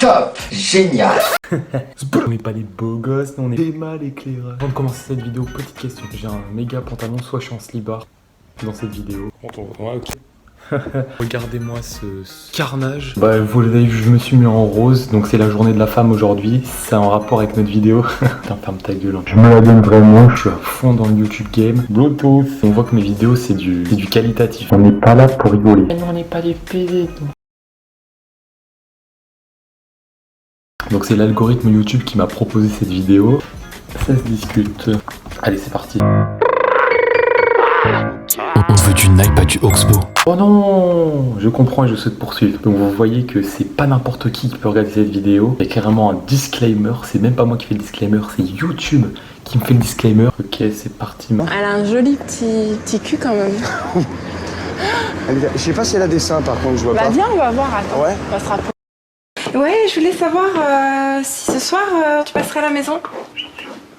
Top. Génial. On n'est pas des beaux gosses, on est des mal éclairés. Avant de commencer cette vidéo, petite question. J'ai un méga pantalon, soit je suis en slibard dans cette vidéo. Ouais, ok. Regardez-moi ce carnage. Bah vous l'avez vu, je me suis mis en rose, donc c'est la journée de la femme aujourd'hui. C'est en rapport avec notre vidéo. Putain, ferme ta gueule. Hein. Je me la donne vraiment, je suis à fond dans le YouTube game. Bluetooth. On voit que mes vidéos c'est du qualitatif. On n'est pas là pour rigoler. Mais non, on n'est pas des PD. Donc c'est l'algorithme YouTube qui m'a proposé cette vidéo. Ça se discute. Allez, c'est parti. On veut du Nike, pas du Oxbow. Oh non, je comprends et je souhaite poursuivre. Donc vous voyez que c'est pas n'importe qui peut regarder cette vidéo. Il y a carrément un disclaimer. C'est même pas moi qui fais le disclaimer, c'est YouTube qui me fait le disclaimer. Ok, c'est parti. Elle a un joli petit cul quand même. Je sais pas si elle a des seins par contre, je vois pas. Bah viens, on va voir, attends. Ouais. On va se rapprocher. Ouais, je voulais savoir si ce soir tu passerais à la maison.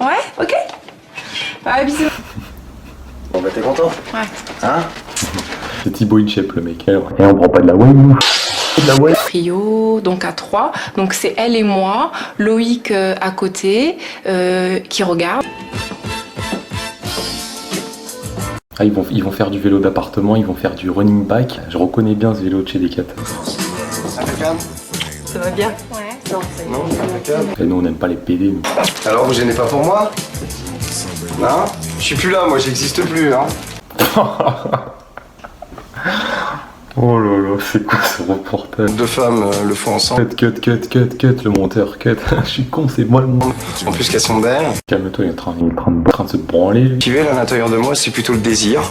Ouais, ok. Bah bisous. Bon bah t'es content? Ouais. Hein? C'est Thibaut InShape le mec. Et on prend pas de la whey, nous. De la whey. Trio, donc à 3. Donc c'est elle et moi, Loïc à côté, qui regarde. Ah, ils vont faire du vélo d'appartement, ils vont faire du running bike. Je reconnais bien ce vélo de chez Decat. Impeccable? Ça va bien? Ouais. Non, c'est Non, impeccable. Et nous on n'aime pas les PD, nous. Alors vous gênez pas pour moi? Non? Je suis plus là, moi j'existe plus, hein. Oh là là, c'est quoi ce reportage? Deux femmes le font ensemble. Cut, le monteur, cut. Je suis con, c'est moi le monteur. En plus qu'elles sont belles. Calme-toi, il est en train de se branler, lui. Ce qui est à l'intérieur de moi, c'est plutôt le désir.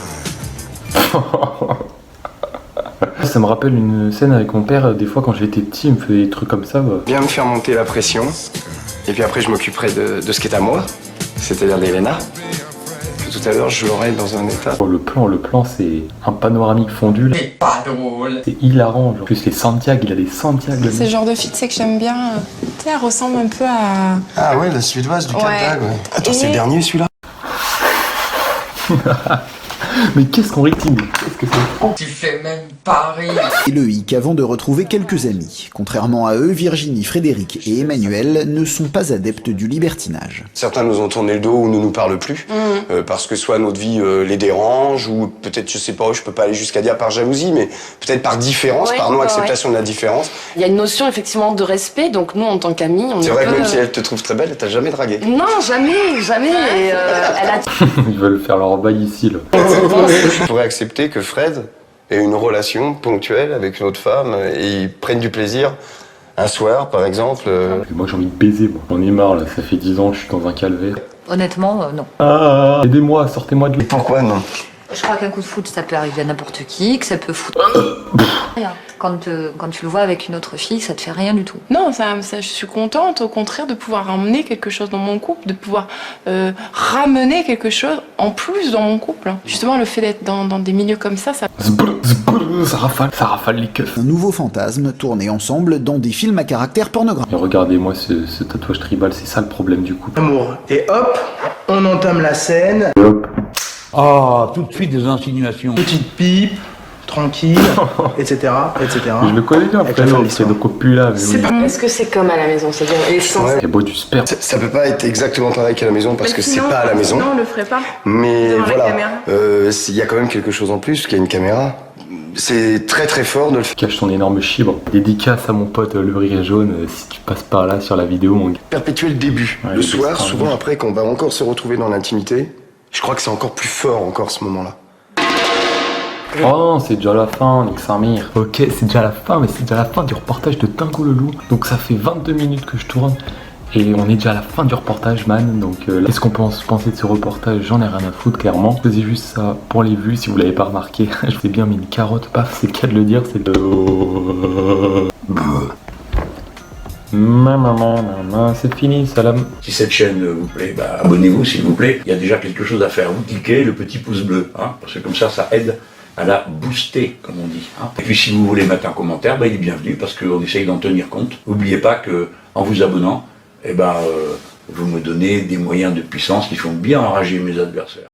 Ça me rappelle une scène avec mon père, des fois quand j'étais petit, il me faisait des trucs comme ça. Bah. Bien me faire monter la pression. Et puis après, je m'occuperai de ce qui est à moi, c'est-à-dire d'Elena. Tout à l'heure, je l'aurai dans un état. Oh, le plan, c'est un panoramique fondu. Là. C'est pas drôle. C'est hilarant. En plus, les Santiago, il a des Santiago. C'est le genre de fille, tu sais, que j'aime bien. Tu sais, elle ressemble un peu à... Ah ouais, la suédoise du Ouais. Cap d'Agde, ouais. Attends, Et- c'est le dernier celui-là? Mais qu'est-ce qu'on rétime? Qu'est-ce que c'est? Tu fais même pas rire. Et Loïc avant de retrouver quelques amis. Contrairement à eux, Virginie, Frédéric et Emmanuel ne sont pas adeptes du libertinage. Certains nous ont tourné le dos ou ne nous parlent plus, parce que soit notre vie les dérange, ou peut-être, je sais pas, je peux pas aller jusqu'à dire par jalousie, mais peut-être par différence, Ouais, par non-acceptation de la différence. Il y a une notion effectivement de respect, donc nous en tant qu'amis, on C'est est vrai que peu- même si elle te trouve très belle, elle t'a jamais dragué. Non, jamais, jamais. Et, elle a Ils veulent faire leur bail ici, là. Je pourrais accepter que Fred ait une relation ponctuelle avec une autre femme et ils prennent du plaisir un soir, par exemple. Et moi, j'ai envie de baiser, moi. J'en ai marre, là. Ça fait 10 ans que je suis dans un calvaire. Honnêtement, non. Ah, aidez-moi, sortez-moi de lui. Pourquoi non? Je crois qu'un coup de foot, ça peut arriver à n'importe qui, que ça peut foutre rien. Quand tu le vois avec une autre fille, ça te fait rien du tout. Non, je suis contente, au contraire, de pouvoir emmener quelque chose dans mon couple, de pouvoir ramener quelque chose en plus dans mon couple. Hein. Justement, le fait d'être dans des milieux comme ça... Ça rafale les keufs. Un nouveau fantasme tourné ensemble dans des films à caractère pornographique. Et regardez-moi ce tatouage tribal, c'est ça le problème du couple. Amour. Et hop, on entame la scène. Hop. Ah, tout de suite des insinuations. Petite pipe, tranquille, etc., etc. Je le connais bien, Avec après, la fin de c'est l'histoire. nos copulats, mais oui. Est-ce que c'est comme à la maison, c'est-à-dire essence? Ouais. Il boit du sperme. Ça peut pas être exactement pareil qu'à la maison parce que c'est pas à la maison. Non, on le ferait pas. Mais Devant la voilà, caméra. il y a quand même quelque chose en plus, qu'il y a une caméra. C'est très très fort de le faire. Cache ton énorme chibre. Dédicace à mon pote le rire jaune, si tu passes par là sur la vidéo, mon gars. Perpétuer le début. Ouais, le le soir, destin, souvent oui. après, quand on va encore se retrouver dans l'intimité, je crois que c'est encore plus fort encore ce moment-là. Oh non, c'est déjà la fin, nique sa mère. Ok, c'est déjà la fin, mais c'est déjà la fin du reportage de Dingo le loup. Donc ça fait 22 minutes que je tourne. Et on est déjà à la fin du reportage, man. Donc là, qu'est-ce qu'on peut penser de ce reportage? J'en ai rien à foutre, clairement. Je faisais juste ça pour les vues, si vous l'avez pas remarqué. Je vous ai bien mis une carotte, paf, c'est le cas de le dire, c'est c'est fini, salam. Si cette chaîne vous plaît, bah, abonnez-vous s'il vous plaît. Il y a déjà quelque chose à faire. Vous cliquez le petit pouce bleu, hein, parce que comme ça aide à la booster, comme on dit. Hein. Et puis si vous voulez mettre un commentaire, bah, il est bienvenu, parce qu'on essaye d'en tenir compte. N'oubliez pas que en vous abonnant, vous me donnez des moyens de puissance qui font bien enrager mes adversaires.